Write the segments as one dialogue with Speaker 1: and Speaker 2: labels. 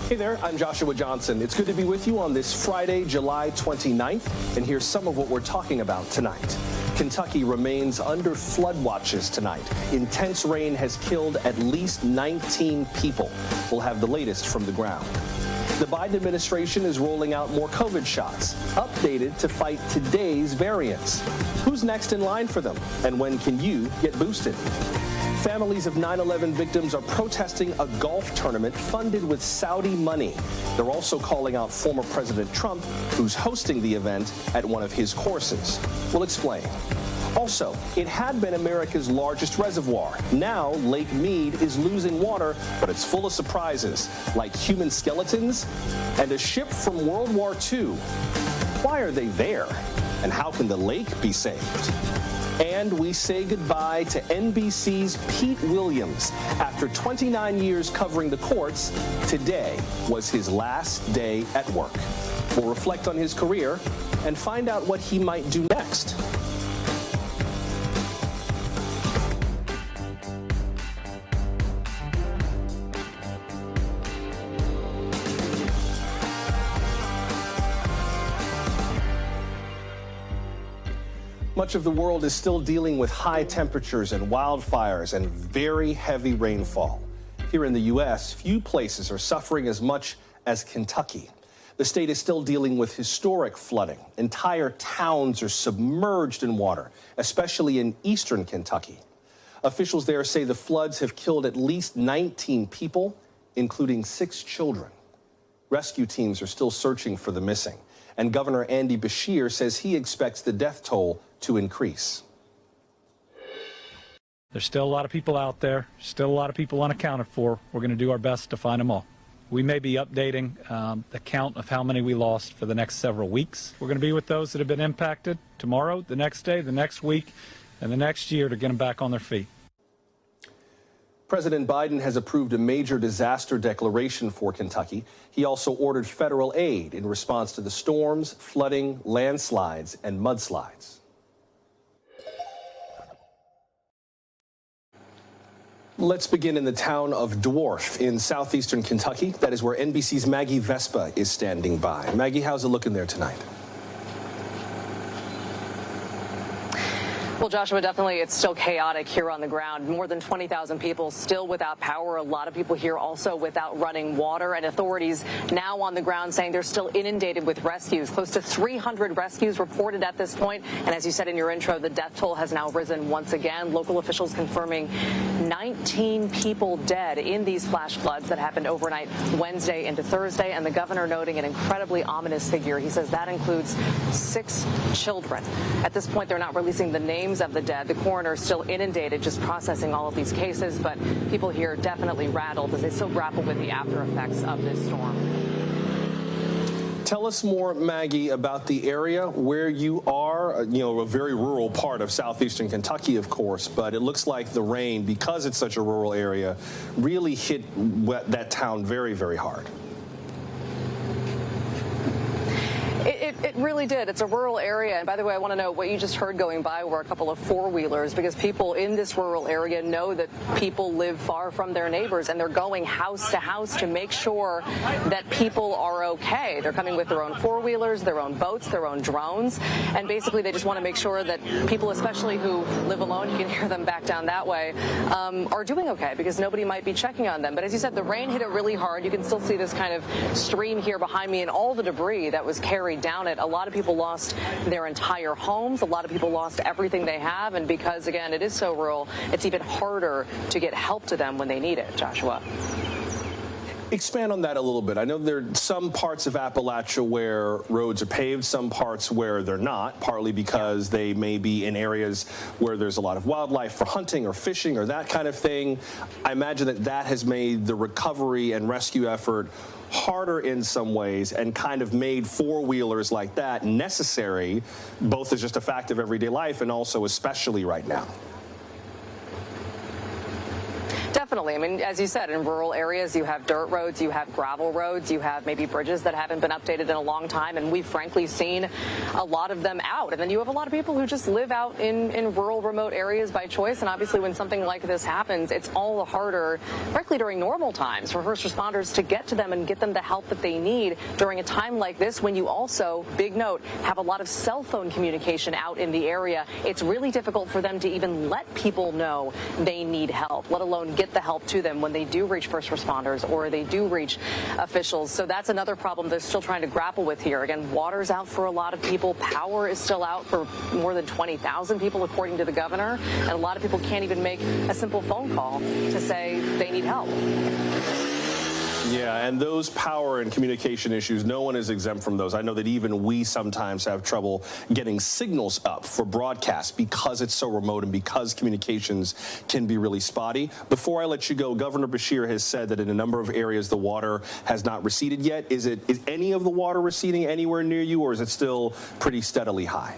Speaker 1: Hey there, I'm Joshua Johnson. It's good to be with you on this Friday, July 29th, and here's some of what we're talking about tonight. Kentucky remains under flood watches tonight. Intense rain has killed at least 19 people. We'll have the latest from the ground. The Biden administration is rolling out more COVID shots, updated to fight today's variants. Who's next in line for them, and when can you get boosted? Families of 9/11 victims are protesting a golf tournament funded with Saudi money. They're also calling out former President Trump, who's hosting the event at one of his courses. We'll explain. Also, it had been America's largest reservoir. Now, Lake Mead is losing water, but it's full of surprises, like human skeletons and a ship from World War II. Why are they there? And how can the lake be saved? And we say goodbye to NBC's Pete Williams. After 29 years covering the courts, today was his last day at work. We'll reflect on his career and find out what he might do next. Much of the world is still dealing with high temperatures and wildfires and very heavy rainfall. Here in the U.S., few places are suffering as much as Kentucky. The state is still dealing with historic flooding. Entire towns are submerged in water, especially in eastern Kentucky. Officials there say the floods have killed at least 19 people, including 6 children. Rescue teams are still searching for the missing, and Governor Andy Beshear says he expects the death toll to increase.
Speaker 2: There's still a lot of people out there, still a lot of people unaccounted for. We're going to do our best to find them all. We may be updating the count of how many we lost for the next several weeks. We're going to be with those that have been impacted tomorrow, the next day, the next week, and the next year to get them back on their feet.
Speaker 1: President Biden has approved a major disaster declaration for Kentucky. He also ordered federal aid in response to the storms, flooding, landslides, and mudslides. Let's begin in the town of Dwarf in southeastern Kentucky. That is where NBC's Maggie Vespa is standing by. Maggie, how's it looking there tonight?
Speaker 3: Well, Joshua, definitely it's still chaotic here on the ground. More than 20,000 people still without power. A lot of people here also without running water, and authorities now on the ground saying they're still inundated with rescues. Close to 300 rescues reported at this point. And as you said in your intro, the death toll has now risen once again. Local officials confirming 19 people dead in these flash floods that happened overnight Wednesday into Thursday. And the governor noting an incredibly ominous figure. He says that includes 6 children. At this point, they're not releasing the names of the dead. The coroner is still inundated just processing all of these cases, but people here definitely rattled as they still grapple with the after effects of this storm.
Speaker 1: Tell us more, Maggie, about the area where you are, a very rural part of southeastern Kentucky, of course, but it looks like the rain, because it's such a rural area, really hit that town very, very hard.
Speaker 3: It really did. It's a rural area. And by the way, I want to know what you just heard going by were a couple of 4-wheelers, because people in this rural area know that people live far from their neighbors, and they're going house to house to make sure that people are okay. They're coming with their own 4-wheelers, their own boats, their own drones. And basically, they just want to make sure that people, especially who live alone, you can hear them back down that way, are doing okay, because nobody might be checking on them. But as you said, the rain hit it really hard. You can still see this kind of stream here behind me and all the debris that was carried down it. A lot of people lost their entire homes. A lot of people lost everything they have. And because, again, it is so rural, it's even harder to get help to them when they need it. Joshua.
Speaker 1: Expand on that a little bit. I know there are some parts of Appalachia where roads are paved, some parts where they're not, partly because they may be in areas where there's a lot of wildlife for hunting or fishing or that kind of thing. I imagine that has made the recovery and rescue effort harder in some ways, and kind of made 4-wheelers like that necessary, both as just a fact of everyday life and also especially right now.
Speaker 3: definitely. I mean, as you said, in rural areas, you have dirt roads, you have gravel roads, you have maybe bridges that haven't been updated in a long time, and we've frankly seen a lot of them out. And then you have a lot of people who just live out in rural, remote areas by choice. And obviously, when something like this happens, it's all the harder, frankly, during normal times for first responders to get to them and get them the help that they need during a time like this, when you also, big note, have a lot of cell phone communication out in the area. It's really difficult for them to even let people know they need help, let alone get the help to them when they do reach first responders or they do reach officials. So that's another problem they're still trying to grapple with here. Again, water's out for a lot of people. Power is still out for more than 20,000 people, according to the governor. And a lot of people can't even make a simple phone call to say they need help.
Speaker 1: Yeah, and those power and communication issues, no one is exempt from those. I know that even we sometimes have trouble getting signals up for broadcast because it's so remote and because communications can be really spotty. Before I let you go, Governor Beshear has said that in a number of areas the water has not receded yet. Is any of the water receding anywhere near you, or is it still pretty steadily high?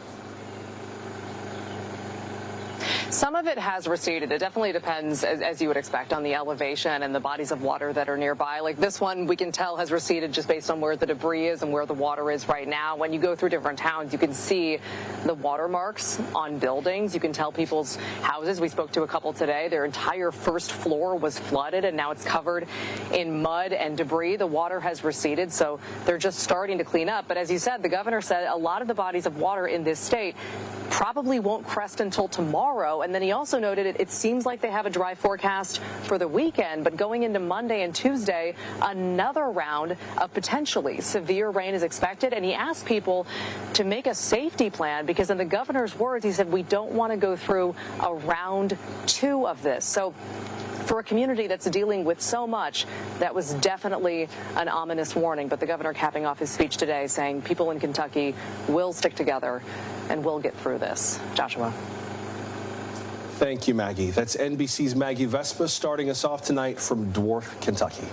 Speaker 3: Some of it has receded. It definitely depends, as you would expect, on the elevation and the bodies of water that are nearby. Like this one, we can tell has receded just based on where the debris is and where the water is right now. When you go through different towns, you can see the watermarks on buildings. You can tell people's houses. We spoke to a couple today. Their entire first floor was flooded, and now it's covered in mud and debris. The water has receded, so they're just starting to clean up. But as you said, the governor said a lot of the bodies of water in this state probably won't crest until tomorrow. And then he also noted it seems like they have a dry forecast for the weekend, but going into Monday and Tuesday, another round of potentially severe rain is expected. And he asked people to make a safety plan because in the governor's words, he said, we don't want to go through a round 2 of this. So for a community that's dealing with so much, that was definitely an ominous warning. But the governor capping off his speech today saying people in Kentucky will stick together and will get through this. Joshua.
Speaker 1: Thank you, Maggie. That's NBC's Maggie Vespa starting us off tonight from Dwarf, Kentucky.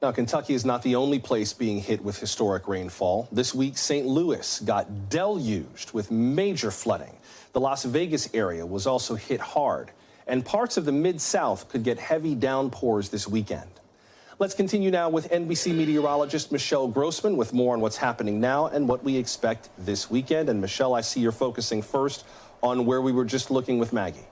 Speaker 1: Now, Kentucky is not the only place being hit with historic rainfall. This week, St. Louis got deluged with major flooding. The Las Vegas area was also hit hard, and parts of the Mid-South could get heavy downpours this weekend. Let's continue now with NBC meteorologist Michelle Grossman with more on what's happening now and what we expect this weekend. And Michelle, I see you're focusing first on where we were just looking with Maggie.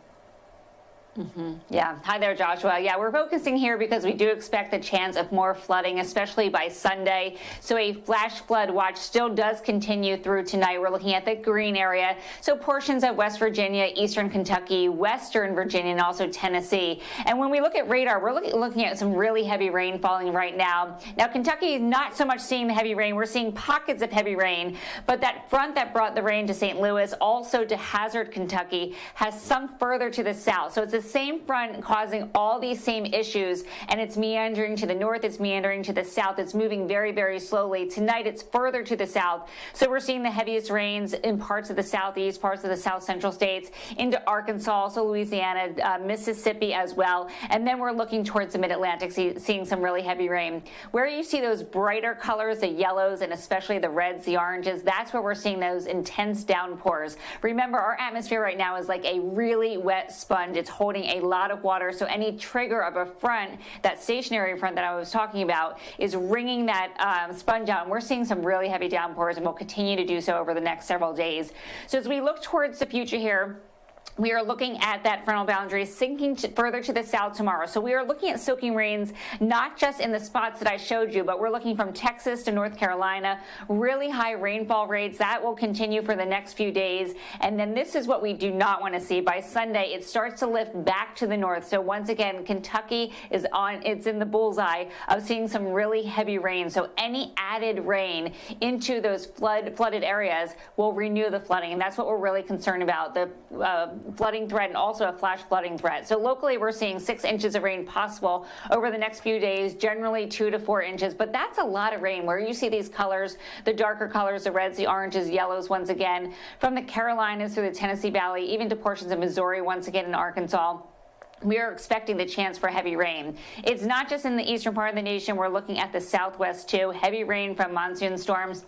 Speaker 4: Yeah. Hi there, Joshua. Yeah, we're focusing here because we do expect the chance of more flooding, especially by Sunday. So a flash flood watch still does continue through tonight. We're looking at the green area. So portions of West Virginia, eastern Kentucky, western Virginia, and also Tennessee. And when we look at radar, we're looking at some really heavy rain falling right now. Now, Kentucky is not so much seeing the heavy rain. We're seeing pockets of heavy rain. But that front that brought the rain to St. Louis, also to Hazard, Kentucky, has sunk further to the south. So it's the same front causing all these same issues, and it's meandering to the north, it's meandering to the south, it's moving very, very slowly. Tonight it's further to the south, so we're seeing the heaviest rains in parts of the southeast, parts of the south central states, into Arkansas, also Louisiana, Mississippi as well, and then we're looking towards the mid-Atlantic, seeing some really heavy rain. Where you see those brighter colors, the yellows and especially the reds, the oranges, that's where we're seeing those intense downpours. Remember, our atmosphere right now is like a really wet sponge. It's holding a lot of water, so any trigger of a front, that stationary front that I was talking about, is wringing that sponge out, and we're seeing some really heavy downpours, and we'll continue to do so over the next several days. So as we look towards the future here, we are looking at that frontal boundary sinking further to the south tomorrow. So we are looking at soaking rains, not just in the spots that I showed you, but we're looking from Texas to North Carolina, really high rainfall rates. That will continue for the next few days. And then this is what we do not want to see. By Sunday, it starts to lift back to the north. So once again, Kentucky is it's in the bullseye of seeing some really heavy rain. So any added rain into those flooded areas will renew the flooding. And that's what we're really concerned about. The flooding threat and also a flash flooding threat. So locally, we're seeing 6 inches of rain possible over the next few days, generally 2 to 4 inches. But that's a lot of rain where you see these colors, the darker colors, the reds, the oranges, yellows once again, from the Carolinas through the Tennessee Valley, even to portions of Missouri, once again in Arkansas. We are expecting the chance for heavy rain. It's not just in the eastern part of the nation. We're looking at the southwest too. Heavy rain from monsoon storms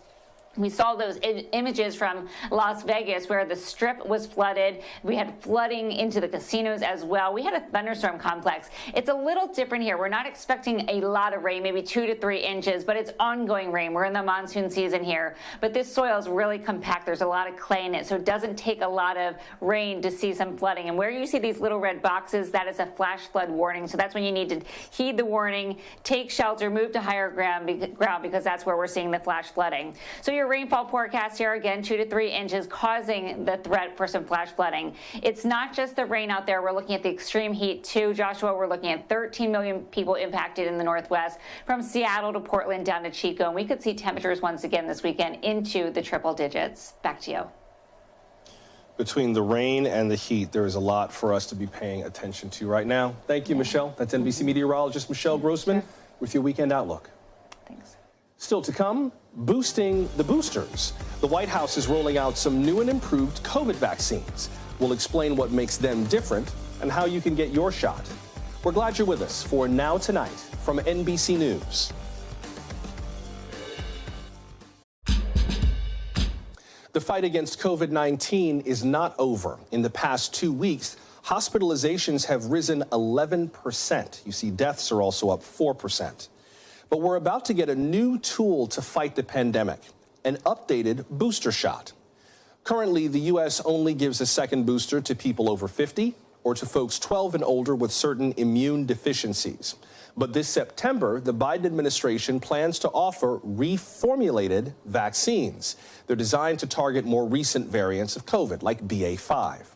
Speaker 4: We saw those images from Las Vegas where the Strip was flooded. We had flooding into the casinos as well. We had a thunderstorm complex. It's a little different here. We're not expecting a lot of rain, maybe 2 to 3 inches, but it's ongoing rain. We're in the monsoon season here. But this soil is really compact. There's a lot of clay in it, so it doesn't take a lot of rain to see some flooding. And where you see these little red boxes, that is a flash flood warning. So that's when you need to heed the warning, take shelter, move to higher ground because that's where we're seeing the flash flooding. So your rainfall forecast here again, 2 to 3 inches, causing the threat for some flash flooding. It's not just the rain out there. We're looking at the extreme heat too, Joshua. We're looking at 13 million people impacted in the Northwest, from Seattle to Portland down to Chico. And we could see temperatures once again this weekend into the triple digits. Back to you.
Speaker 1: Between the rain and the heat, there is a lot for us to be paying attention to right now. Thank you, Michelle. That's NBC meteorologist Michelle Grossman with your Weekend Outlook.
Speaker 4: Thanks.
Speaker 1: Still to come, boosting the boosters. The White House is rolling out some new and improved COVID vaccines. We'll explain what makes them different and how you can get your shot. We're glad you're with us for Now Tonight from NBC News. The fight against COVID-19 is not over. In the past 2 weeks, hospitalizations have risen 11%. You see, deaths are also up 4%. But we're about to get a new tool to fight the pandemic, an updated booster shot. Currently, the U.S. only gives a second booster to people over 50 or to folks 12 and older with certain immune deficiencies. But this September, the Biden administration plans to offer reformulated vaccines. They're designed to target more recent variants of COVID, like BA.5.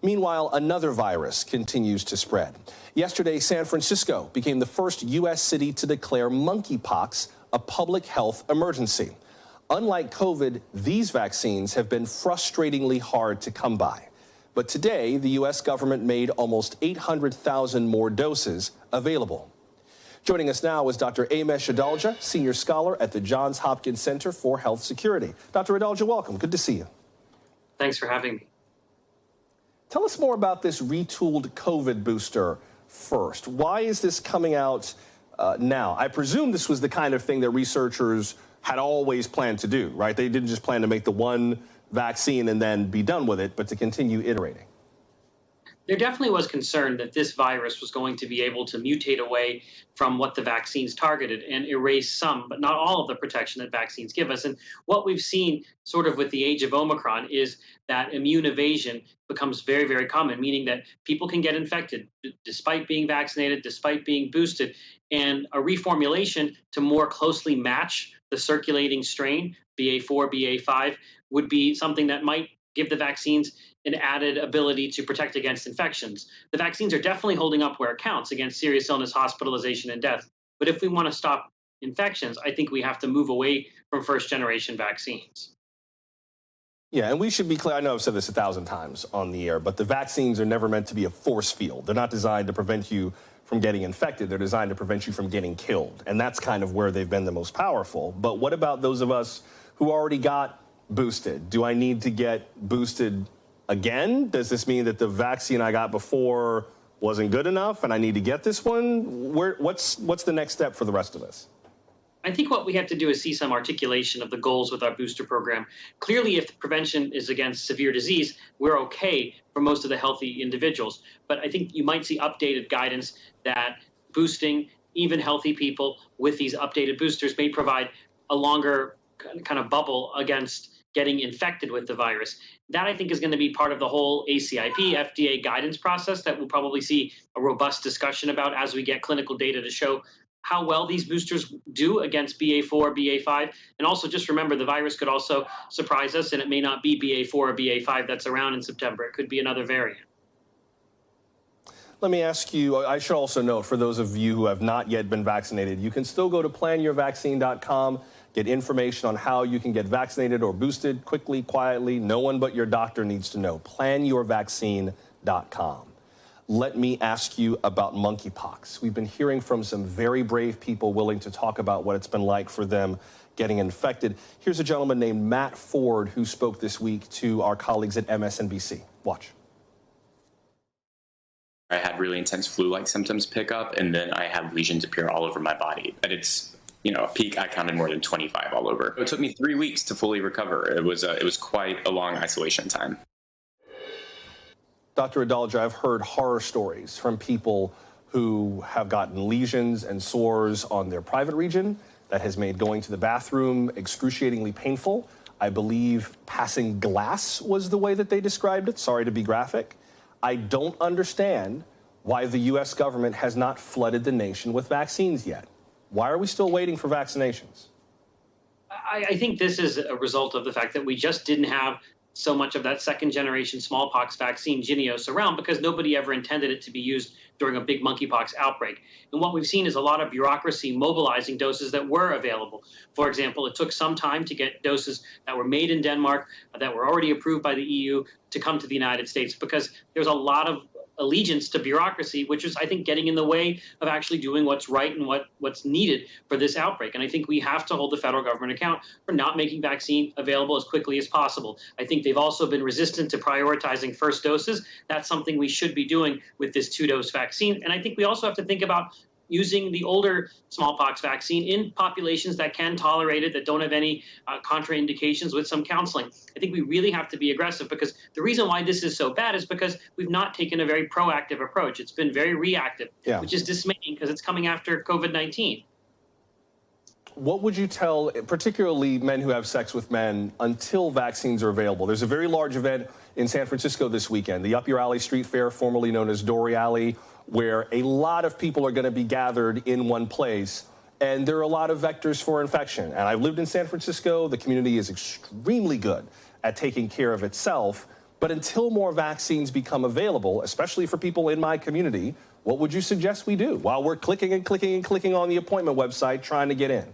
Speaker 1: Meanwhile, another virus continues to spread. Yesterday, San Francisco became the first U.S. city to declare monkeypox a public health emergency. Unlike COVID, these vaccines have been frustratingly hard to come by. But today, the U.S. government made almost 800,000 more doses available. Joining us now is Dr. Amesh Adalja, senior scholar at the Johns Hopkins Center for Health Security. Dr. Adalja, welcome. Good to see you.
Speaker 5: Thanks for having me.
Speaker 1: Tell us more about this retooled COVID booster first. Why is this coming out now? I presume this was the kind of thing that researchers had always planned to do, right? They didn't just plan to make the one vaccine and then be done with it, but to continue iterating.
Speaker 5: There definitely was concern that this virus was going to be able to mutate away from what the vaccines targeted and erase some, but not all of the protection that vaccines give us. And what we've seen sort of with the age of Omicron is that immune evasion becomes very, very common, meaning that people can get infected despite being vaccinated, despite being boosted, and a reformulation to more closely match the circulating strain, BA4, BA5, would be something that might give the vaccines an added ability to protect against infections. The vaccines are definitely holding up where it counts against serious illness, hospitalization, and death. But if we want to stop infections, I think we have to move away from first-generation vaccines.
Speaker 1: Yeah, and we should be clear. I know I've said this 1,000 times on the air, but the vaccines are never meant to be a force field. They're not designed to prevent you from getting infected. They're designed to prevent you from getting killed. And that's kind of where they've been the most powerful. But what about those of us who already got boosted? Do I need to get boosted again? Does this mean that the vaccine I got before wasn't good enough and I need to get this one? What's the next step for the rest of us?
Speaker 5: I think what we have to do is see some articulation of the goals with our booster program. Clearly, if the prevention is against severe disease, we're okay for most of the healthy individuals. But I think you might see updated guidance that boosting even healthy people with these updated boosters may provide a longer kind of bubble against getting infected with the virus. That, I think, is going to be part of the whole ACIP, FDA guidance process that we'll probably see a robust discussion about as we get clinical data to show how well these boosters do against BA4, BA5. And also just remember, the virus could also surprise us, and it may not be BA4 or BA5 that's around in September. It could be another variant.
Speaker 1: Let me ask you, I should also note, for those of you who have not yet been vaccinated, you can still go to planyourvaccine.com, get information on how you can get vaccinated or boosted quickly, quietly. No one but your doctor needs to know. planyourvaccine.com. Let me ask you about monkeypox. We've been hearing from some very brave people willing to talk about what it's been like for them getting infected. Here's a gentleman named Matt Ford who spoke this week to our colleagues at MSNBC. Watch.
Speaker 6: I had really intense flu-like symptoms pick up, and then I had lesions appear all over my body. But it's a peak, I counted more than 25 all over. It took me 3 weeks to fully recover. It was quite a long isolation time.
Speaker 1: Dr. Adalja, I've heard horror stories from people who have gotten lesions and sores on their private region that has made going to the bathroom excruciatingly painful. I believe passing glass was the way that they described it. Sorry to be graphic. I don't understand why the U.S. government has not flooded the nation with vaccines yet. Why are we still waiting for vaccinations?
Speaker 5: I think this is a result of the fact that we just didn't have so much of that second-generation smallpox vaccine, Jynneos, around because nobody ever intended it to be used during a big monkeypox outbreak. And what we've seen is a lot of bureaucracy mobilizing doses that were available. For example, it took some time to get doses that were made in Denmark, that were already approved by the EU, to come to the United States because there's a lot of allegiance to bureaucracy, which is, I think, getting in the way of actually doing what's right and what's needed for this outbreak. And I think we have to hold the federal government account for not making vaccine available as quickly as possible. I think they've also been resistant to prioritizing first doses. That's something we should be doing with this 2-dose vaccine. And I think we also have to think about using the older smallpox vaccine in populations that can tolerate it, that don't have any contraindications, with some counseling. I think we really have to be aggressive because the reason why this is so bad is because we've not taken a very proactive approach. It's been very reactive, which is dismaying because it's coming after COVID-19.
Speaker 1: What would you tell, particularly men who have sex with men, until vaccines are available? There's a very large event in San Francisco this weekend, the Up Your Alley Street Fair, formerly known as Dory Alley, where a lot of people are going to be gathered in one place, and there are a lot of vectors for infection. And I've lived in San Francisco. The community is extremely good at taking care of itself. But until more vaccines become available, especially for people in my community, what would you suggest we do while we're clicking and clicking and clicking on the appointment website trying to get in?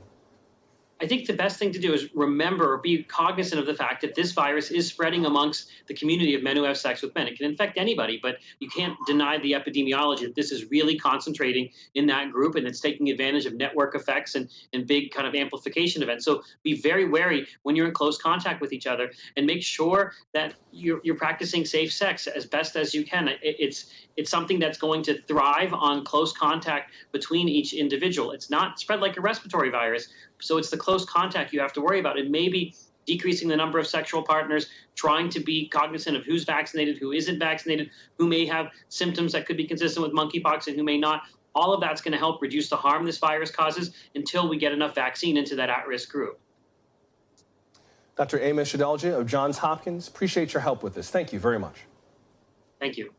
Speaker 5: I think the best thing to do is remember or be cognizant of the fact that this virus is spreading amongst the community of men who have sex with men. It can infect anybody, but you can't deny the epidemiology that this is really concentrating in that group, and it's taking advantage of network effects and big kind of amplification events. So be very wary when you're in close contact with each other, and make sure that you're practicing safe sex as best as you can. It's something that's going to thrive on close contact between each individual. It's not spread like a respiratory virus, so it's the close contact you have to worry about. And maybe decreasing the number of sexual partners, trying to be cognizant of who's vaccinated, who isn't vaccinated, who may have symptoms that could be consistent with monkeypox and who may not. All of that's going to help reduce the harm this virus causes until we get enough vaccine into that at-risk group.
Speaker 1: Dr. Amish Adalja of Johns Hopkins, appreciate your help with this. Thank you very much.
Speaker 5: Thank you.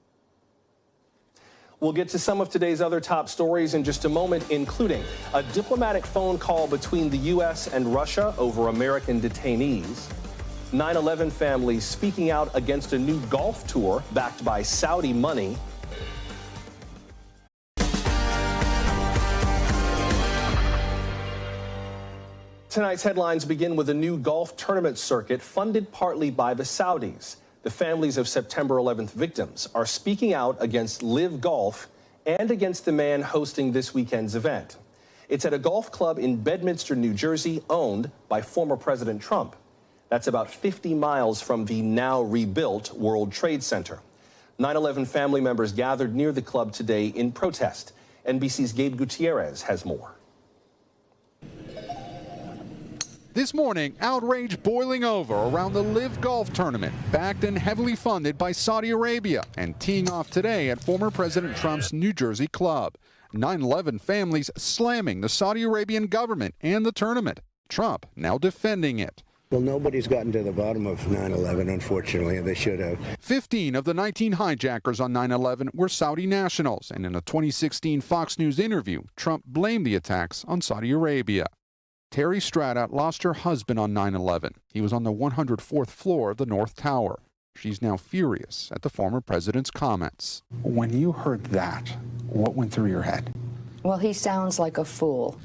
Speaker 1: We'll get to some of today's other top stories in just a moment, including a diplomatic phone call between the U.S. and Russia over American detainees, 9/11 families speaking out against a new golf tour backed by Saudi money, tonight's headlines begin with a new golf tournament circuit funded partly by the Saudis. The families of September 11th victims are speaking out against Live Golf and against the man hosting this weekend's event. It's at a golf club in Bedminster, New Jersey, owned by former President Trump. That's about 50 miles from the now rebuilt World Trade Center. 9/11 family members gathered near the club today in protest. NBC's Gabe Gutierrez has more.
Speaker 7: This morning, outrage boiling over around the Live Golf tournament, backed and heavily funded by Saudi Arabia, and teeing off today at former President Trump's New Jersey club. 9/11 families slamming the Saudi Arabian government and the tournament. Trump now defending it.
Speaker 8: Well, nobody's gotten to the bottom of 9/11, unfortunately, and they should have.
Speaker 7: 15 of the 19 hijackers on 9/11 were Saudi nationals, and in a 2016 Fox News interview, Trump blamed the attacks on Saudi Arabia. Terry Strata lost her husband on 9/11. He was on the 104th floor of the North Tower. She's now furious at the former president's comments.
Speaker 9: When you heard that, what went through your head?
Speaker 10: Well, he sounds like a fool.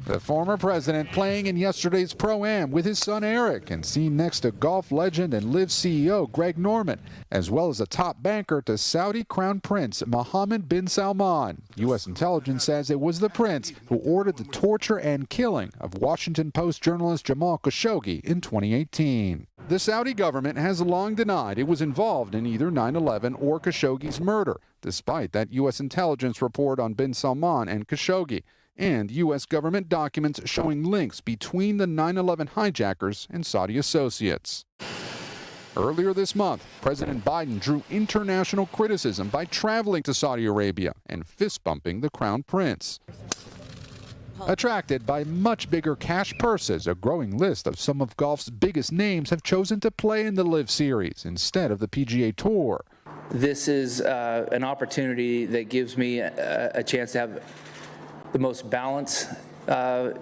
Speaker 7: The former president playing in yesterday's Pro-Am with his son Eric and seen next to golf legend and Live CEO Greg Norman, as well as a top banker to Saudi Crown Prince Mohammed bin Salman. U.S. intelligence says it was the prince who ordered the torture and killing of Washington Post journalist Jamal Khashoggi in 2018. The Saudi government has long denied it was involved in either 9/11 or Khashoggi's murder, despite that U.S. intelligence report on bin Salman and Khashoggi, and U.S. government documents showing links between the 9/11 hijackers and Saudi associates. Earlier this month, President Biden drew international criticism by traveling to Saudi Arabia and fist-bumping the Crown Prince. Attracted by much bigger cash purses, a growing list of some of golf's biggest names have chosen to play in the LIV Series instead of the PGA Tour.
Speaker 11: This is an opportunity that gives me a chance to have the most balance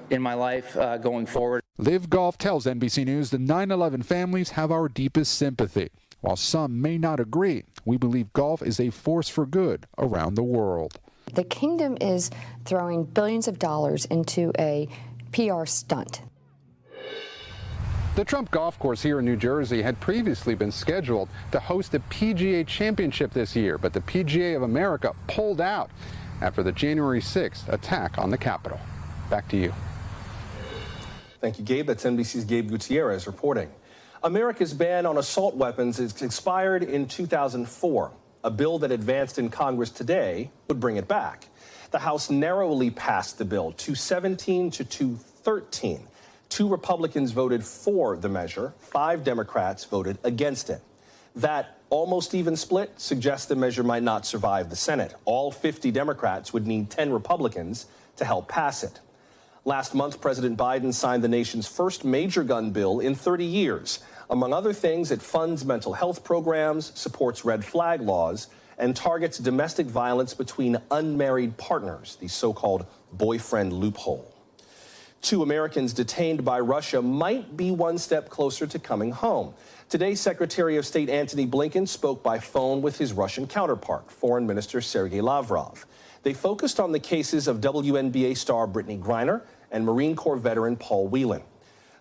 Speaker 11: in my life going forward.
Speaker 7: LIV Golf tells NBC News the 9/11 families have our deepest sympathy. While some may not agree, we believe golf is a force for good around the world.
Speaker 10: The kingdom is throwing billions of dollars into a PR stunt.
Speaker 7: The Trump Golf Course here in New Jersey had previously been scheduled to host the PGA Championship this year, but the PGA of America pulled out after the January 6th attack on the Capitol. Back to you.
Speaker 1: Thank you, Gabe. That's NBC's Gabe Gutierrez reporting. America's ban on assault weapons is expired in 2004. A bill that advanced in Congress today would bring it back. The House narrowly passed the bill, 217 to 213. 2 Republicans voted for the measure. 5 Democrats voted against it. That almost even split suggests the measure might not survive the Senate. All 50 Democrats would need 10 Republicans to help pass it. Last month, President Biden signed the nation's first major gun bill in 30 years. Among other things, it funds mental health programs, supports red flag laws, and targets domestic violence between unmarried partners, the so-called boyfriend loophole. 2 Americans detained by Russia might be one step closer to coming home. Today, Secretary of State Antony Blinken spoke by phone with his Russian counterpart, Foreign Minister Sergei Lavrov. They focused on the cases of WNBA star Brittany Griner and Marine Corps veteran Paul Whelan.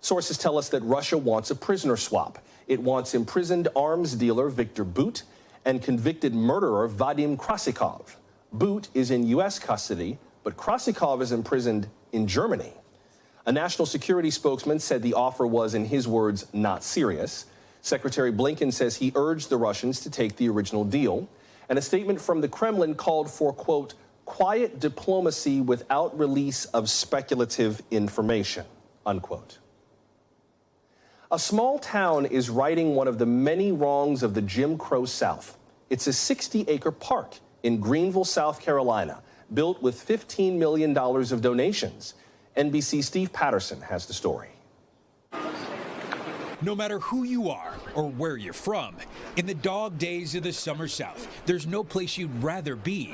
Speaker 1: Sources tell us that Russia wants a prisoner swap. It wants imprisoned arms dealer Viktor Bout and convicted murderer Vadim Krasikov. Bout is in U.S. custody, but Krasikov is imprisoned in Germany. A national security spokesman said the offer was, in his words, not serious. Secretary Blinken says he urged the Russians to take the original deal. And a statement from the Kremlin called for, quote, quiet diplomacy without release of speculative information, unquote. A small town is righting one of the many wrongs of the Jim Crow South. It's a 60-acre park in Greenville, South Carolina, built with $15 million of donations. NBC's Steve Patterson has the story.
Speaker 12: No matter who you are or where you're from, in the dog days of the summer South, there's no place you'd rather be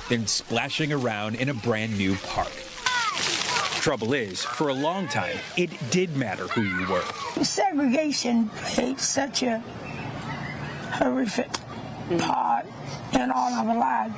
Speaker 12: than splashing around in a brand new park. Trouble is, for a long time, it did matter who you were.
Speaker 13: Segregation played such a horrific part in all of our lives.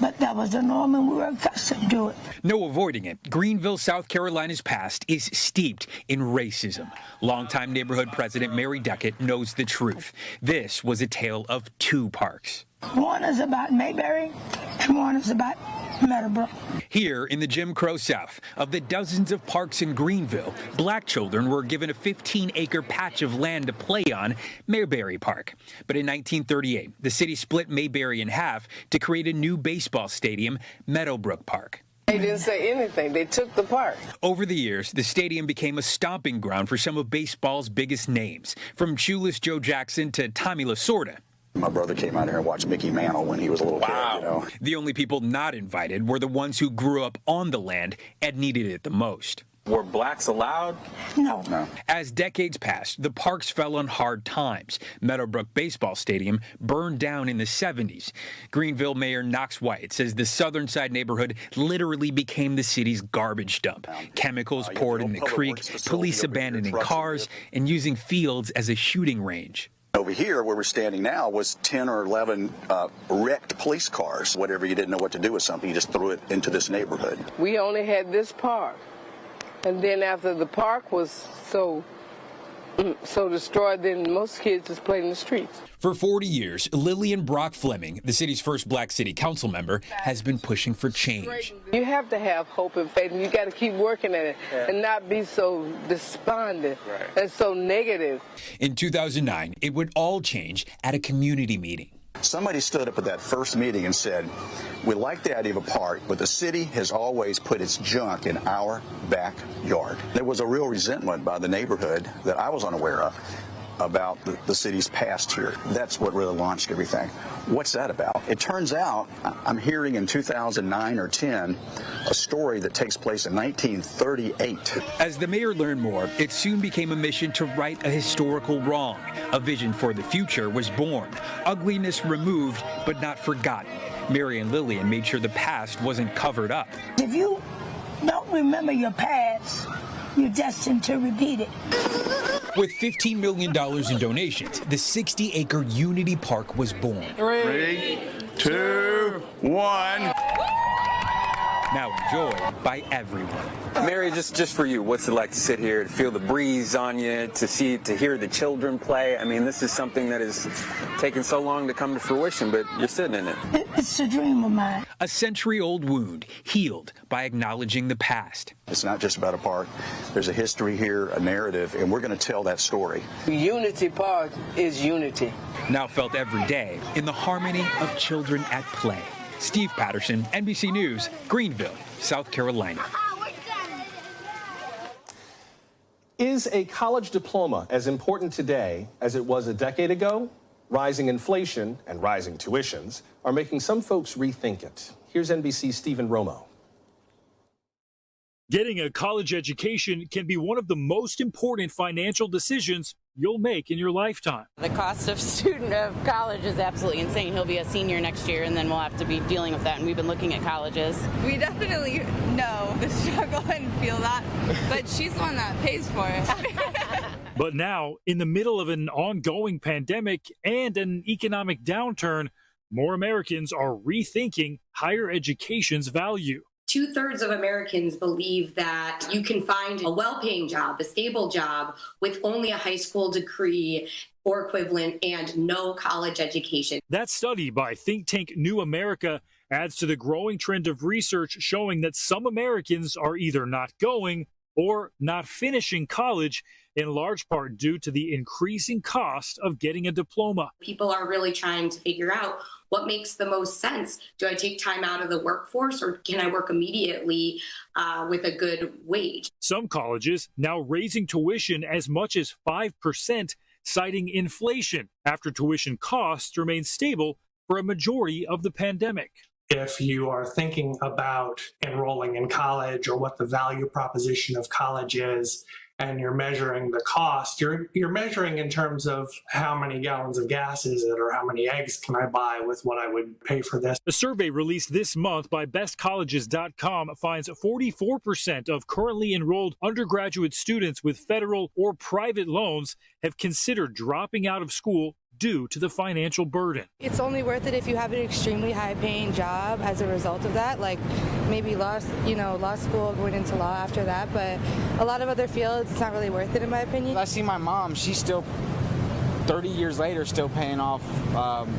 Speaker 13: But that was the norm and we were accustomed to it.
Speaker 12: No avoiding it. Greenville, South Carolina's past is steeped in racism. Longtime neighborhood president Mary Duckett knows the truth. This was a tale of 2 parks.
Speaker 13: One is about Mayberry and one is about Meadowbrook.
Speaker 12: Here in the Jim Crow South, of the dozens of parks in Greenville, black children were given a 15-acre patch of land to play on, Mayberry Park. But in 1938, the city split Mayberry in half to create a new baseball stadium, Meadowbrook Park.
Speaker 14: They didn't say anything. They took the park.
Speaker 12: Over the years, the stadium became a stomping ground for some of baseball's biggest names, from Shoeless Joe Jackson to Tommy Lasorda.
Speaker 15: My brother came out here and watched Mickey Mantle when he was a little kid, you know.
Speaker 12: The only people not invited were the ones who grew up on the land and needed it the most.
Speaker 15: Were blacks allowed?
Speaker 13: No.
Speaker 12: As decades passed, the parks fell on hard times. Meadowbrook Baseball Stadium burned down in the 70s. Greenville Mayor Knox White says the southern side neighborhood literally became the city's garbage dump. Chemicals poured in the creek, police abandoning cars, and using fields as a shooting range.
Speaker 15: Over here, where we're standing now, was 10 or 11 wrecked police cars. Whatever you didn't know what to do with something, you just threw it into this neighborhood.
Speaker 14: We only had this park. And then after the park was so so destroyed, then most kids just played in the streets.
Speaker 12: For 40 years, Lillian Brock Fleming, the city's first black city council member, has been pushing for change.
Speaker 14: You have to have hope and faith, and you got to keep working at it and not be so despondent and so negative.
Speaker 12: In 2009, it would all change at a community meeting.
Speaker 15: Somebody stood up at that first meeting and said, we like the idea of a park, but the city has always put its junk in our backyard. There was a real resentment by the neighborhood that I was unaware of about the city's past here. That's what really launched everything. What's that about? It turns out I'm hearing in 2009 or 10 a story that takes place in 1938.
Speaker 12: As the mayor learned more, it soon became a mission to right a historical wrong. A vision for the future was born. Ugliness removed, but not forgotten. Mary and Lillian made sure the past wasn't covered up.
Speaker 13: If you don't remember your past, you're destined to repeat it.
Speaker 12: With $15 million in donations, the 60-acre Unity Park was born.
Speaker 16: 3, 2, 1.
Speaker 12: Now enjoyed by everyone.
Speaker 17: Mary, just for you, what's it like to sit here, to feel the breeze on you, to hear the children play? I mean, this is something that has taken so long to come to fruition, but you're sitting in it.
Speaker 13: It's a dream of mine.
Speaker 12: A century-old wound healed by acknowledging the past.
Speaker 15: It's not just about a park. There's a history here, a narrative, and we're going to tell that story.
Speaker 14: Unity Park is unity.
Speaker 12: Now felt every day in the harmony of children at play. Steve Patterson, NBC News, Greenville, South Carolina.
Speaker 1: Is a college diploma as important today as it was a decade ago? Rising inflation and rising tuitions are making some folks rethink it. Here's NBC's Stephen Romo.
Speaker 18: Getting a college education can be one of the most important financial decisions you'll make in your lifetime.
Speaker 19: The cost of college is absolutely insane. He'll be a senior next year, and then we'll have to be dealing with that, and we've been looking at colleges.
Speaker 20: We definitely know the struggle and feel that, but she's the one that pays for it.
Speaker 18: But now, in the middle of an ongoing pandemic and an economic downturn, more Americans are rethinking higher education's value.
Speaker 21: 2/3 of Americans believe that you can find a well-paying job, a stable job, with only a high school degree or equivalent and no college education.
Speaker 18: That study by think tank New America adds to the growing trend of research showing that some Americans are either not going or not finishing college, in large part due to the increasing cost of getting a diploma.
Speaker 21: People are really trying to figure out what makes the most sense. Do I take time out of the workforce, or can I work immediately with a good wage?
Speaker 18: Some colleges now raising tuition as much as 5%, citing inflation after tuition costs remain stable for a majority of the pandemic.
Speaker 22: If you are thinking about enrolling in college or what the value proposition of college is, and you're measuring the cost, you're measuring in terms of how many gallons of gas is it, or how many eggs can I buy with what I would pay for this.
Speaker 18: A survey released this month by bestcolleges.com finds 44% of currently enrolled undergraduate students with federal or private loans have considered dropping out of school due to the financial burden.
Speaker 23: It's only worth it if you have an extremely high-paying job as a result of that, like maybe law school, going into law after that, but a lot of other fields, it's not really worth it in my opinion.
Speaker 24: I see my mom, she's still 30 years later still paying off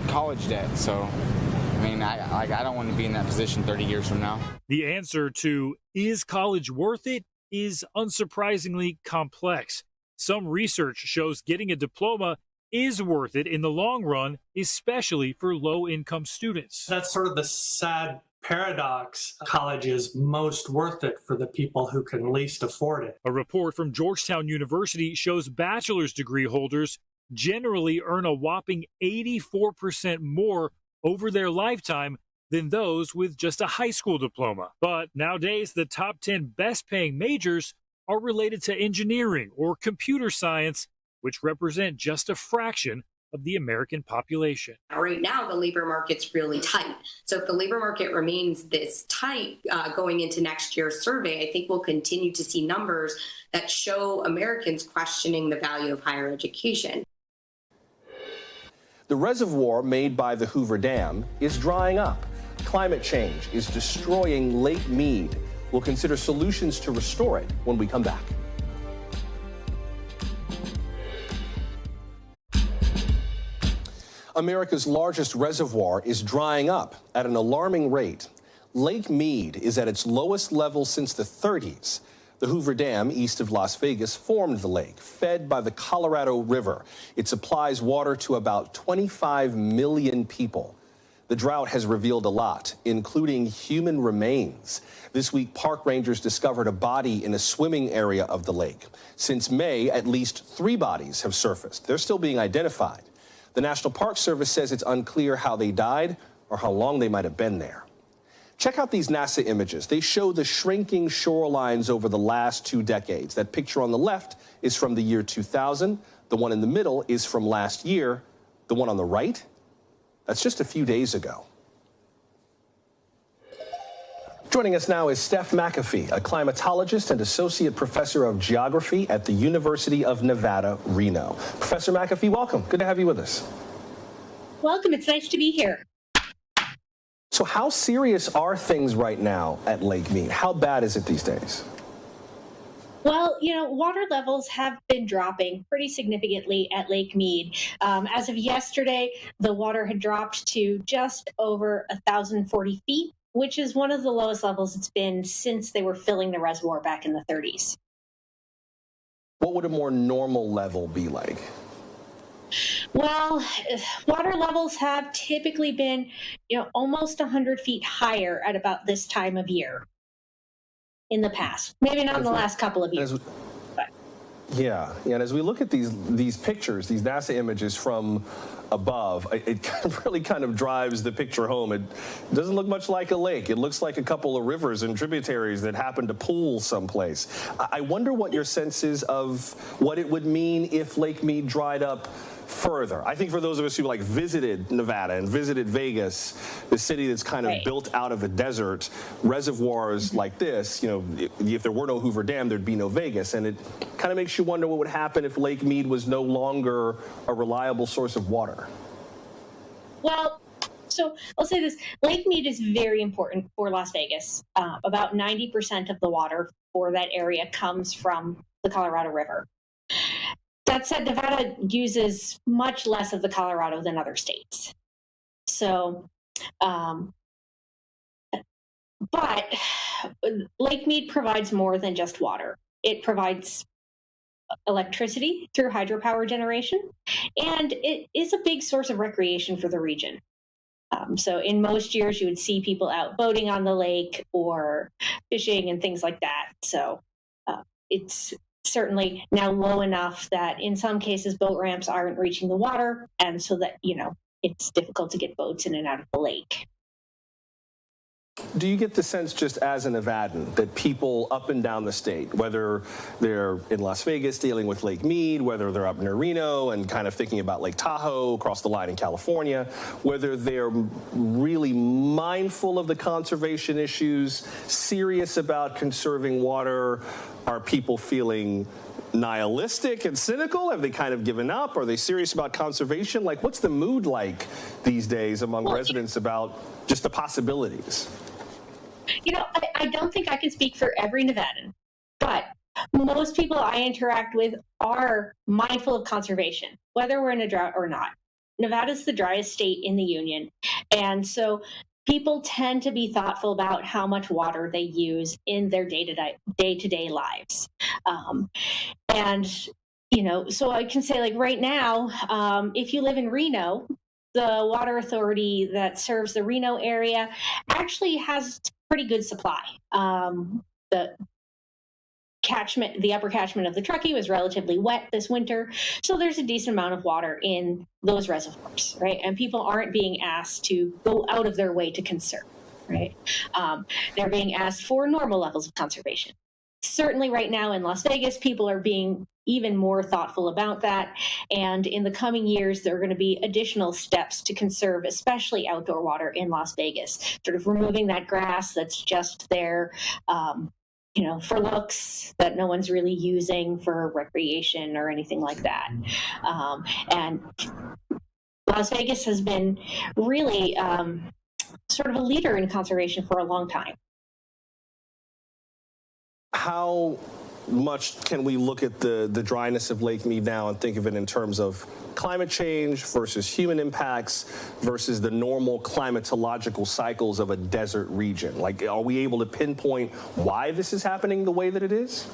Speaker 24: college debt, so I mean, I don't want to be in that position 30 years from now.
Speaker 18: The answer to is college worth it is unsurprisingly complex. Some research shows getting a diploma is worth it in the long run, especially for low-income students.
Speaker 22: That's sort of the sad paradox. College is most worth it for the people who can least afford it.
Speaker 18: A report from Georgetown University shows bachelor's degree holders generally earn a whopping 84% more over their lifetime than those with just a high school diploma. But nowadays, the top 10 best-paying majors are related to engineering or computer science, which represent just a fraction of the American population.
Speaker 21: Right now, the labor market's really tight. So if the labor market remains this tight going into next year's survey, I think we'll continue to see numbers that show Americans questioning the value of higher education.
Speaker 1: The reservoir made by the Hoover Dam is drying up. Climate change is destroying Lake Mead. We'll consider solutions to restore it when we come back. America's largest reservoir is drying up at an alarming rate. Lake Mead is at its lowest level since the 30s. The Hoover Dam, east of Las Vegas, formed the lake, fed by the Colorado River. It supplies water to about 25 million people. The drought has revealed a lot, including human remains. This week, park rangers discovered a body in a swimming area of the lake. Since May, at least 3 bodies have surfaced. They're still being identified. The National Park Service says it's unclear how they died or how long they might have been there. Check out these NASA images. They show the shrinking shorelines over the last 2 decades. That picture on the left is from the year 2000. The one in the middle is from last year. The one on the right, that's just a few days ago. Joining us now is Steph McAfee, a climatologist and associate professor of geography at the University of Nevada, Reno. Professor McAfee, welcome. Good to have you with us.
Speaker 2: Welcome. It's nice to be here.
Speaker 1: So how serious are things right now at Lake Mead? How bad is it these days?
Speaker 2: Well, you know, water levels have been dropping pretty significantly at Lake Mead. As of yesterday, the water had dropped to just over 1,040 feet, which is one of the lowest levels it's been since they were filling the reservoir back in the 30s.
Speaker 1: What would a more normal level be like?
Speaker 2: Well, water levels have typically been, almost 100 feet higher at about this time of year in the past. Maybe not in the last couple of years.
Speaker 1: Yeah, and as we look at these pictures, these NASA images from above, it really kind of drives the picture home. It doesn't look much like a lake. It looks like a couple of rivers and tributaries that happen to pool someplace. I wonder what your sense is of what it would mean if Lake Mead dried up further. I think for those of us who visited Nevada and visited Vegas, the city that's kind of built out of a desert, reservoirs like this, if there were no Hoover Dam, there'd be no Vegas. And it kind of makes you wonder what would happen if Lake Mead was no longer a reliable source of water.
Speaker 2: Well, so I'll say this, Lake Mead is very important for Las Vegas. About 90% of the water for that area comes from the Colorado River. That said, Nevada uses much less of the Colorado than other states. So, but Lake Mead provides more than just water. It provides electricity through hydropower generation, and it is a big source of recreation for the region. So in most years, you would see people out boating on the lake or fishing and things like that. So it's certainly now low enough that in some cases boat ramps aren't reaching the water, and so that it's difficult to get boats in and out of the lake.
Speaker 1: Do you get the sense, just as a Nevadan, that people up and down the state, whether they're in Las Vegas dealing with Lake Mead, whether they're up near Reno and kind of thinking about Lake Tahoe across the line in California, whether they're really mindful of the conservation issues, serious about conserving water? Are people feeling nihilistic and cynical? Have they kind of given up? Are they serious about conservation? What's the mood like these days among residents about just the possibilities?
Speaker 2: I don't think I can speak for every Nevadan, but most people I interact with are mindful of conservation, whether we're in a drought or not. Nevada's the driest state in the union, and so people tend to be thoughtful about how much water they use in their day-to-day lives. So I can say, right now, if you live in Reno, the water authority that serves the Reno area actually has pretty good supply. The upper catchment of the Truckee was relatively wet this winter, so there's a decent amount of water in those reservoirs, right? And people aren't being asked to go out of their way to conserve, right? They're being asked for normal levels of conservation. Certainly right now in Las Vegas, people are being even more thoughtful about that. And in the coming years, there are going to be additional steps to conserve, especially outdoor water in Las Vegas, sort of removing that grass that's just there, for looks, that no one's really using for recreation or anything like that. And Las Vegas has been really sort of a leader in conservation for a long time.
Speaker 1: How much can we look at the dryness of Lake Mead now and think of it in terms of climate change versus human impacts versus the normal climatological cycles of a desert region? Like, are we able to pinpoint why this is happening the way that it is?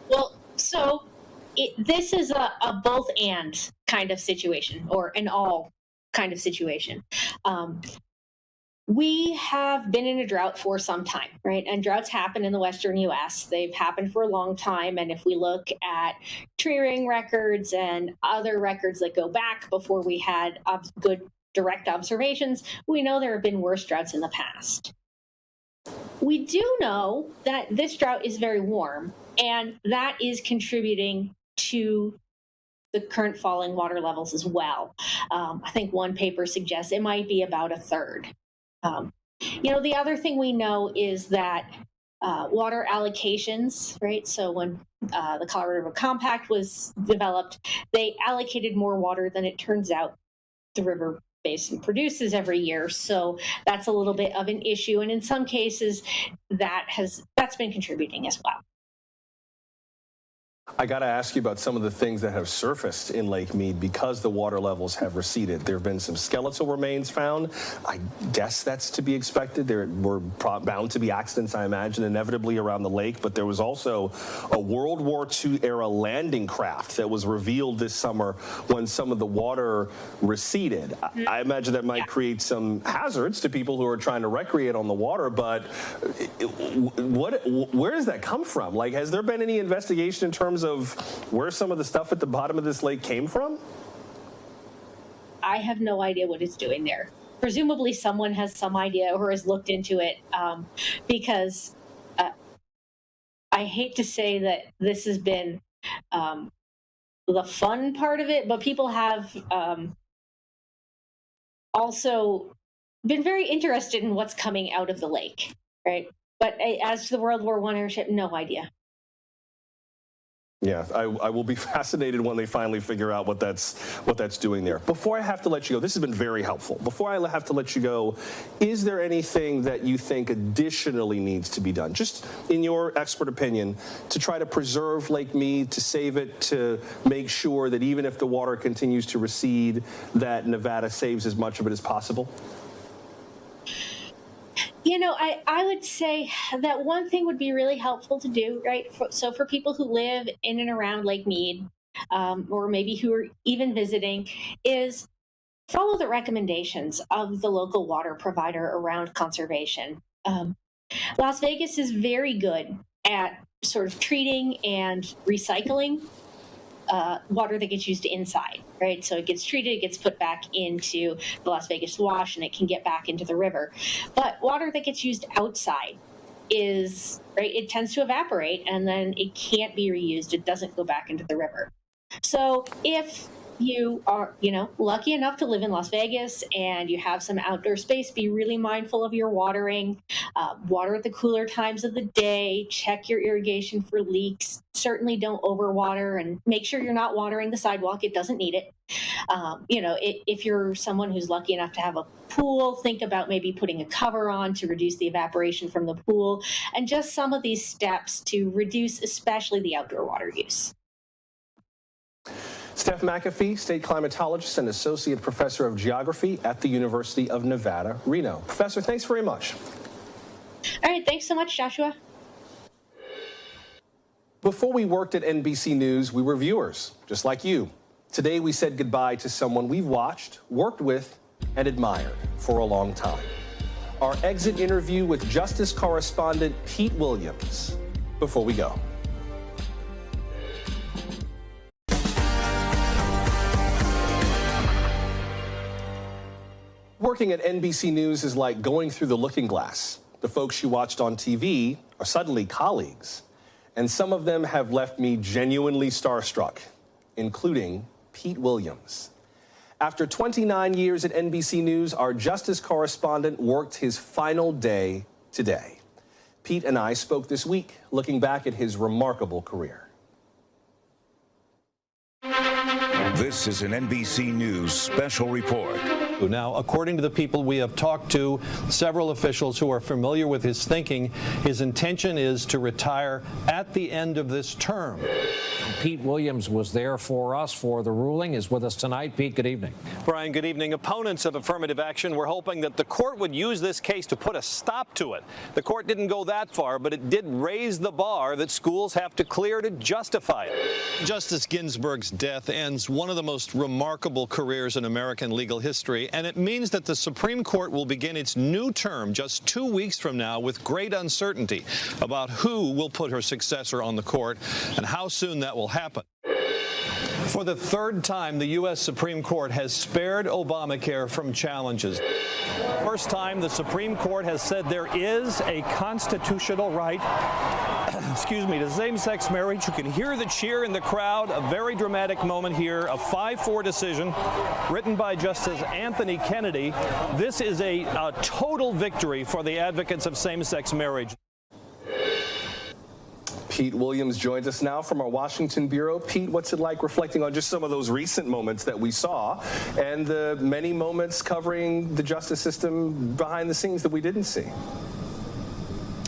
Speaker 2: Well, so this is a both and kind of situation, or an all kind of situation. We have been in a drought for some time, right? And droughts happen in the Western U.S. They've happened for a long time. And if we look at tree ring records and other records that go back before we had good direct observations, we know there have been worse droughts in the past. We do know that this drought is very warm, and that is contributing to the current falling water levels as well. I think one paper suggests it might be about a third. The other thing we know is that water allocations, right? So when the Colorado River Compact was developed, they allocated more water than it turns out the river basin produces every year. So that's a little bit of an issue. And in some cases, that's been contributing as well.
Speaker 1: I got to ask you about some of the things that have surfaced in Lake Mead because the water levels have receded. There have been some skeletal remains found. I guess that's to be expected. There were bound to be accidents, I imagine, inevitably around the lake. But there was also a World War II era landing craft that was revealed this summer when some of the water receded. I imagine that might create some hazards to people who are trying to recreate on the water. But where does that come from? Like, has there been any investigation in terms of where some of the stuff at the bottom of this lake came from?
Speaker 2: I have no idea what it's doing there. Presumably someone has some idea or has looked into it, because I hate to say that this has been the fun part of it, but people have also been very interested in what's coming out of the lake, right? But as to the World War I airship, no idea.
Speaker 1: Yeah, I will be fascinated when they finally figure out what that's doing there. Before I have to let you go, this has been very helpful. Before I have to let you go, is there anything that you think additionally needs to be done, just in your expert opinion, to try to preserve Lake Mead, to save it, to make sure that even if the water continues to recede, that Nevada saves as much of it as possible?
Speaker 2: I would say that one thing would be really helpful to do, right? So for people who live in and around Lake Mead, or maybe who are even visiting, is follow the recommendations of the local water provider around conservation. Las Vegas is very good at sort of treating and recycling water that gets used inside, right? So it gets treated, it gets put back into the Las Vegas wash, and it can get back into the river. But water that gets used outside is, right, it tends to evaporate, and then it can't be reused. It doesn't go back into the river. So if you are, lucky enough to live in Las Vegas and you have some outdoor space, be really mindful of your watering. Water at the cooler times of the day. Check your irrigation for leaks. Certainly don't overwater, and make sure you're not watering the sidewalk. It doesn't need it. If you're someone who's lucky enough to have a pool, think about maybe putting a cover on to reduce the evaporation from the pool, and just some of these steps to reduce especially the outdoor water use.
Speaker 1: Steph McAfee, state climatologist and associate professor of geography at the University of Nevada, Reno. Professor, thanks very much.
Speaker 2: All right, thanks so much, Joshua.
Speaker 1: Before we worked at NBC News, we were viewers, just like you. Today, we said goodbye to someone we've watched, worked with, and admired for a long time. Our exit interview with Justice correspondent Pete Williams. Before we go. Working at NBC News is like going through the looking glass. The folks you watched on TV are suddenly colleagues. And some of them have left me genuinely starstruck, including Pete Williams. After 29 years at NBC News, our Justice correspondent worked his final day today. Pete and I spoke this week, looking back at his remarkable career.
Speaker 3: This is an NBC News special report. Now, according to the people we have talked to, several officials who are familiar with his thinking, his intention is to retire at the end of this term.
Speaker 4: Pete Williams was there for us for the ruling, is with us tonight. Pete, good evening.
Speaker 3: Brian, good evening. Opponents of affirmative action were hoping that the court would use this case to put a stop to it. The court didn't go that far, but it did raise the bar that schools have to clear to justify it. Justice Ginsburg's death ends one of the most remarkable careers in American legal history, and it means that the Supreme Court will begin its new term just 2 weeks from now with great uncertainty about who will put her successor on the court and how soon that will happen. For the third time, the U.S. Supreme Court has spared Obamacare from challenges. First time the Supreme Court has said there is a constitutional right to same-sex marriage. You can hear the cheer in the crowd. A very dramatic moment here, a 5-4 decision written by Justice Anthony Kennedy. This is a total victory for the advocates of same-sex marriage.
Speaker 1: Pete Williams joins us now from our Washington bureau. Pete, what's it like reflecting on just some of those recent moments that we saw and the many moments covering the justice system behind the scenes that we didn't see?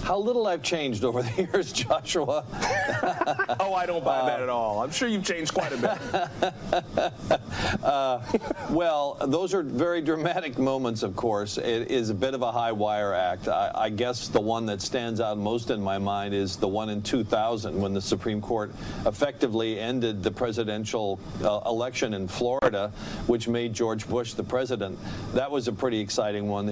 Speaker 3: How little I've changed over the years, Joshua.
Speaker 1: Oh, I don't buy that at all. I'm sure you've changed quite a bit.
Speaker 3: Well, those are very dramatic moments, of course. It is a bit of a high-wire act. I guess the one that stands out most in my mind is the one in 2000 when the Supreme Court effectively ended the presidential election in Florida, which made George Bush the president. That was a pretty exciting one.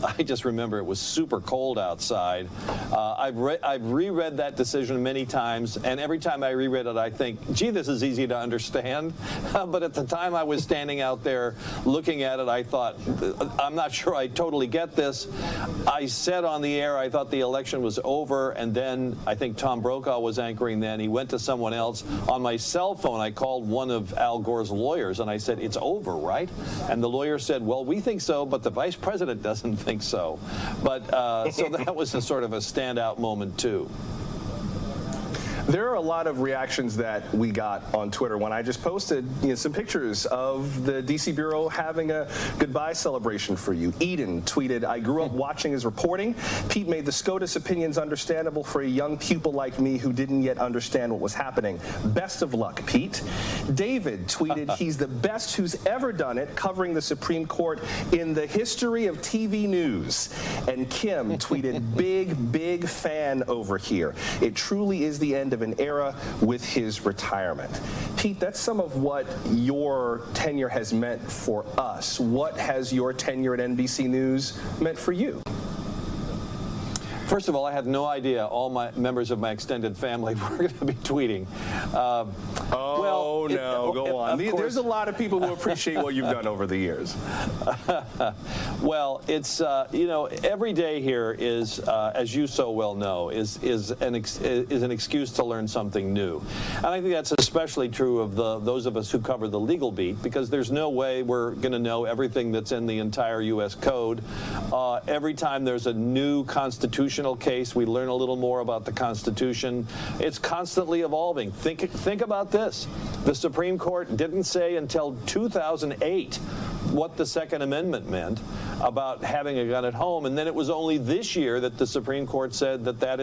Speaker 3: I just remember it was super cold outside. I've reread that decision many times, and every time I reread it, I think, gee, this is easy to understand. But at the time I was standing out there looking at it, I thought, I'm not sure I totally get this. I said on the air I thought the election was over, and then I think Tom Brokaw was anchoring then. He went to someone else. On my cell phone, I called one of Al Gore's lawyers, and I said, it's over, right? And the lawyer said, well, we think so, but the vice president doesn't think so. But so that was a sort of a standout moment, too.
Speaker 1: There are a lot of reactions that we got on Twitter when I just posted some pictures of the D.C. Bureau having a goodbye celebration for you. Eden tweeted, I grew up watching his reporting. Pete made the SCOTUS opinions understandable for a young pupil like me who didn't yet understand what was happening. Best of luck, Pete. David tweeted, he's the best who's ever done it, covering the Supreme Court in the history of TV news. And Kim tweeted, big fan over here. It truly is the end of an era with his retirement. Pete, that's some of what your tenure has meant for us. What has your tenure at NBC News meant for you?
Speaker 3: First of all, I had no idea all my members of my extended family were going to be tweeting.
Speaker 1: Go on. There's a lot of people who appreciate what you've done over the years.
Speaker 3: Well, it's every day here is, as you so well know, is an excuse to learn something new, and I think that's especially true of those of us who cover the legal beat, because there's no way we're going to know everything that's in the entire U.S. Code. Every time there's a new constitutional case, we learn a little more about the Constitution. It's constantly evolving. Think about this. The Supreme Court didn't say until 2008 what the Second Amendment meant about having a gun at home, and then it was only this year that the Supreme Court said that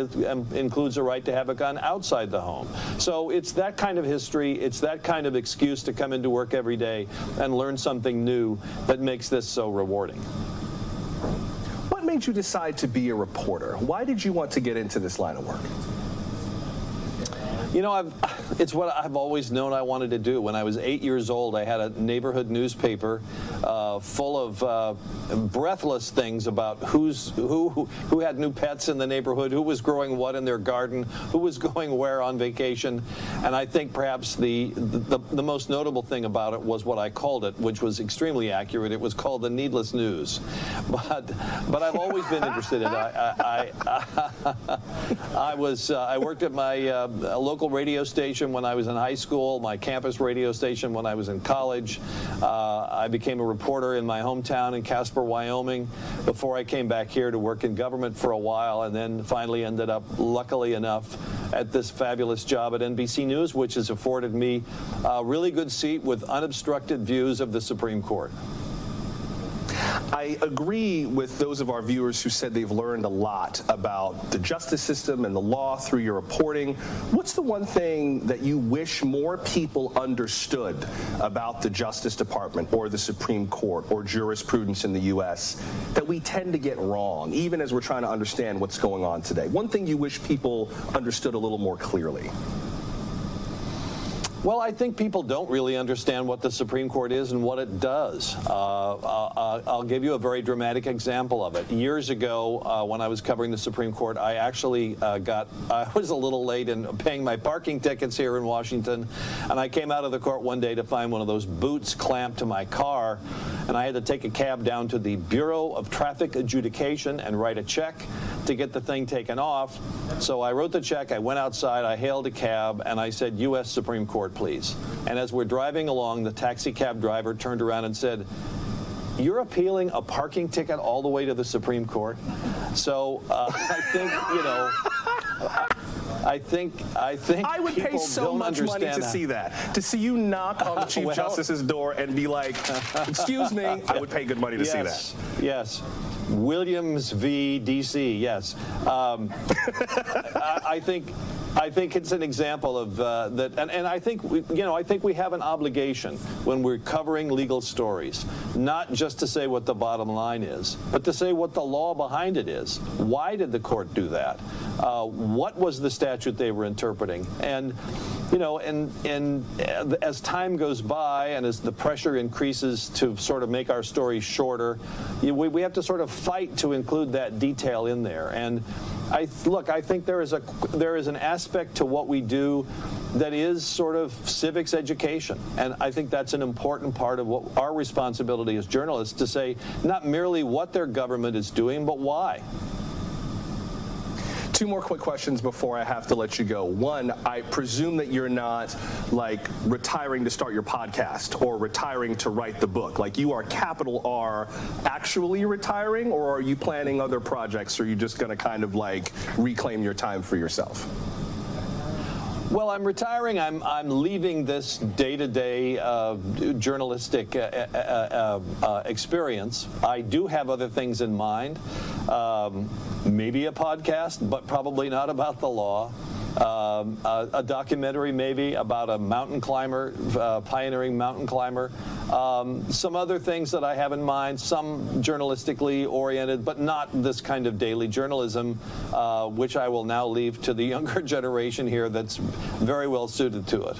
Speaker 3: includes a right to have a gun outside the home. So it's that kind of history, it's that kind of excuse to come into work every day and learn something new that makes this so rewarding.
Speaker 1: What made you decide to be a reporter? Why did you want to get into this line of work?
Speaker 3: You know, it's what I've always known I wanted to do. When I was 8 years old, I had a neighborhood newspaper full of breathless things about who had new pets in the neighborhood, who was growing what in their garden, who was going where on vacation. And I think perhaps the most notable thing about it was what I called it, which was extremely accurate. It was called the needless news. But I've always been interested in it. I worked at my local radio station when I was in high school, my campus radio station when I was in college. I became a reporter in my hometown in Casper, Wyoming, before I came back here to work in government for a while, and then finally ended up, luckily enough, at this fabulous job at NBC News, which has afforded me a really good seat with unobstructed views of the Supreme Court.
Speaker 1: I agree with those of our viewers who said they've learned a lot about the justice system and the law through your reporting. What's the one thing that you wish more people understood about the Justice Department or the Supreme Court or jurisprudence in the U.S. that we tend to get wrong, even as we're trying to understand what's going on today? One thing you wish people understood a little more clearly?
Speaker 3: Well, I think people don't really understand what the Supreme Court is and what it does. I'll give you a very dramatic example of it. Years ago, when I was covering the Supreme Court, I actually I was a little late in paying my parking tickets here in Washington, and I came out of the court one day to find one of those boots clamped to my car, and I had to take a cab down to the Bureau of Traffic Adjudication and write a check to get the thing taken off. So I wrote the check, I went outside, I hailed a cab, and I said, U.S. Supreme Court, please. And as we're driving along, the taxi cab driver turned around and said, you're appealing a parking ticket all the way to the Supreme Court? So I think, you know, I think
Speaker 1: I would pay so much money to see that. To see you knock on the Chief Justice's door and be like, excuse me, I would pay good money to see that.
Speaker 3: Yes. Williams v. D.C., yes. I think it's an example of that, and I think I think we have an obligation when we're covering legal stories, not just to say what the bottom line is, but to say what the law behind it is. Why did the court do that? What was the statute they were interpreting? And as time goes by and as the pressure increases to sort of make our stories shorter, we have to sort of fight to include that detail in there. And I think there is an aspect to what we do that is sort of civics education, and I think that's an important part of what our responsibility as journalists, to say not merely what their government is doing, but why.
Speaker 1: Two more quick questions before I have to let you go. One, I presume that you're not like retiring to start your podcast or retiring to write the book. Like, you are capital R actually retiring, or are you planning other projects, or are you just going to kind of like reclaim your time for yourself?
Speaker 3: Well, I'm retiring. I'm leaving this day-to-day journalistic experience. I do have other things in mind. Maybe a podcast, but probably not about the law. A documentary maybe about a mountain climber, pioneering mountain climber. Some other things that I have in mind, some journalistically oriented, but not this kind of daily journalism, which I will now leave to the younger generation here that's very well suited to it.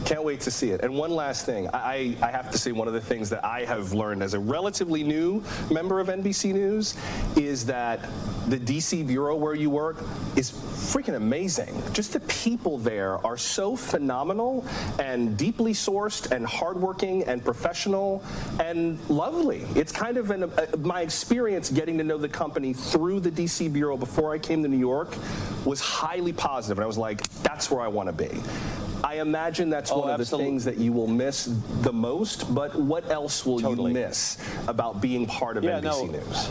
Speaker 1: Can't wait to see it. And one last thing, I have to say, one of the things that I have learned as a relatively new member of NBC News is that the DC bureau where you work is freaking amazing. Just the people there are so phenomenal and deeply sourced and hardworking and professional and lovely. It's kind of my experience getting to know the company through the DC bureau before I came to New York was highly positive, and I was like, that's where I want to be. I imagine that's one of the things that you will miss the most, but what else will you miss about being part of NBC News?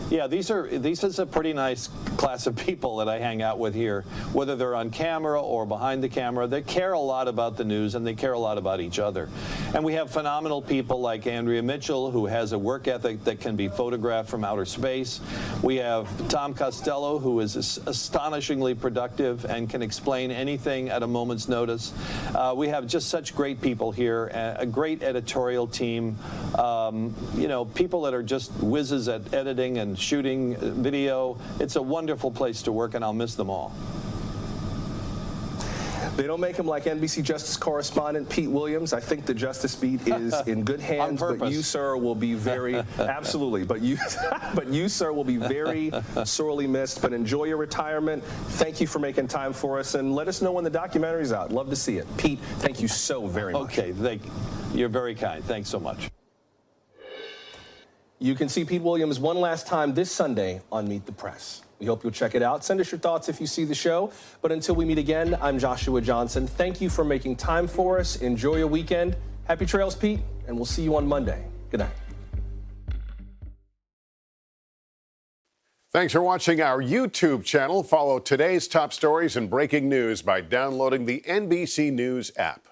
Speaker 3: Yeah, these is a pretty nice class of people that I hang out with here, whether they're on camera or behind the camera. They care a lot about the news, and they care a lot about each other. And we have phenomenal people like Andrea Mitchell, who has a work ethic that can be photographed from outer space. We have Tom Costello, who is astonishingly productive and can explain anything at a moment's notice. We have just such great people here, a great editorial team, people that are just whizzes at editing and shooting video. It's a wonderful place to work, and I'll miss them all.
Speaker 1: They don't make him like NBC Justice correspondent Pete Williams. I think the Justice Beat is in good hands, but you, sir, will be very, absolutely, but you, sir, will be very sorely missed. But enjoy your retirement. Thank you for making time for us, and let us know when the documentary's out. Love to see it. Pete, thank you so very much.
Speaker 3: Okay, you're very kind. Thanks so much.
Speaker 1: You can see Pete Williams one last time this Sunday on Meet the Press. We hope you'll check it out. Send us your thoughts if you see the show. But until we meet again, I'm Joshua Johnson. Thank you for making time for us. Enjoy your weekend. Happy trails, Pete, and we'll see you on Monday. Good night.
Speaker 5: Thanks for watching our YouTube channel. Follow today's top stories and breaking news by downloading the NBC News app.